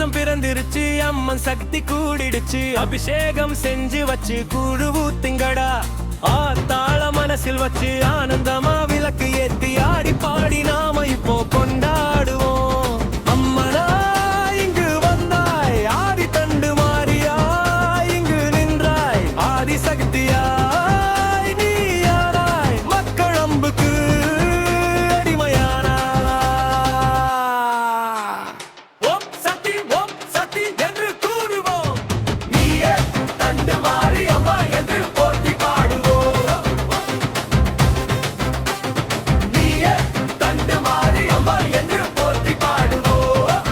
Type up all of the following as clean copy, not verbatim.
மாசம் பிறந்திருச்சு, அம்மன் சக்தி கூடிடுச்சு. அபிஷேகம் செஞ்சு வச்சு கூழு ஊத்துங்கடா. தாள மனசில் வச்சு ஆனந்தமா விளக்கு ஏத்தி ஆடி பாடி நாம இப்போ கொண்டாடுவோம். அம்மனா இங்கு வந்தாய், ஆதி தண்டு மாறியா இங்கு நின்றாய். ஆதி சக்தியாய் நீ யாராய், மக்கள் அம்புக்கு அடிமையானா. ஓம் சக்தி என்று கூறுவோம். நீயே தண்டு மாறி அம்மா என்று போற்றி பாடுவோம். நீயே தண்டு மாறி அம்மா என்று போற்றி பாடுவோம்.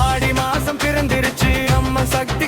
ஆடி மாசம் பிறந்திருச்சு, அம்மன் சக்தி